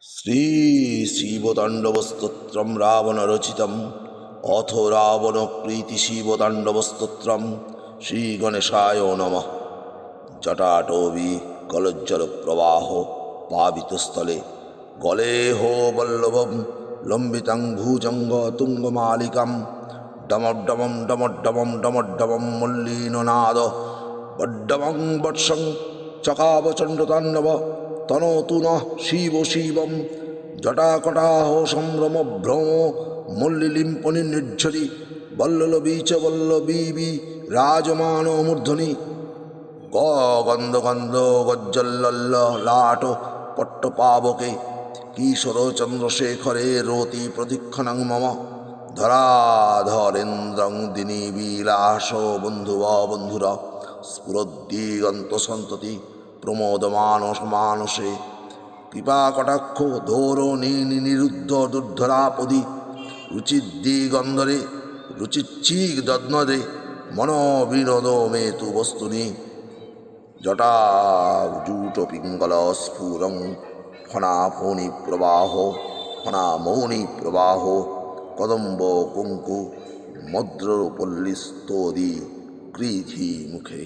শ্রী শিবতাণ্ডবস্তোত্রম রাবণ রচিতম অথ রাবণ প্রীতি শিবতাণ্ডবস্তোত্রম শ্রী গণেশায় নমঃ। জটাটবি গলজ্জল প্রবাহ পাবিতস্থলে গলেহ বল্লভম লম্বিতং ভুজঙ্গ তুঙ্গমালিকাম ডমডমম ডমডমম ডমডমম মল্লীননাদ বড্ডমং বৎসং চকাবচণ্ডতাণ্ডব তনতু নঃ শিব শিবম জটাকটাহ সম্ভ্রম ভ্রম মল্লিলিম্পনি নির্ঝরি বল্লবী চ বল্লবী রাজমান মূর্ধনি গন্ধ গন্ধ গজ্জল্ল লাট পট্টপাবকে কিশোর চন্দ্রশেখরে রতি প্রতিক্ষণং মম ধরাধরেন্দ্রং দিনী বিলাস বন্ধুব বন্ধুরা স্ফুরদ্দিগন্ত সন্ততি প্রমোদমান সমানসে কৃপা কটাক্ষ ধোরণী নিরুদ্ধ দুর্ধরাপদি রুচিদ্দিগন্ধরে রুচিচ্ছিক যত্নদে মন বিনোদ মে তু বস্তুনি জটাজূট পিঙ্গল স্ফুরং ফণাফণি প্রবাহ ফণামৌনি প্রবাহ কদম্ব কুঙ্কু মদ্রপল্লিস্তোদি কৃধি মুখে।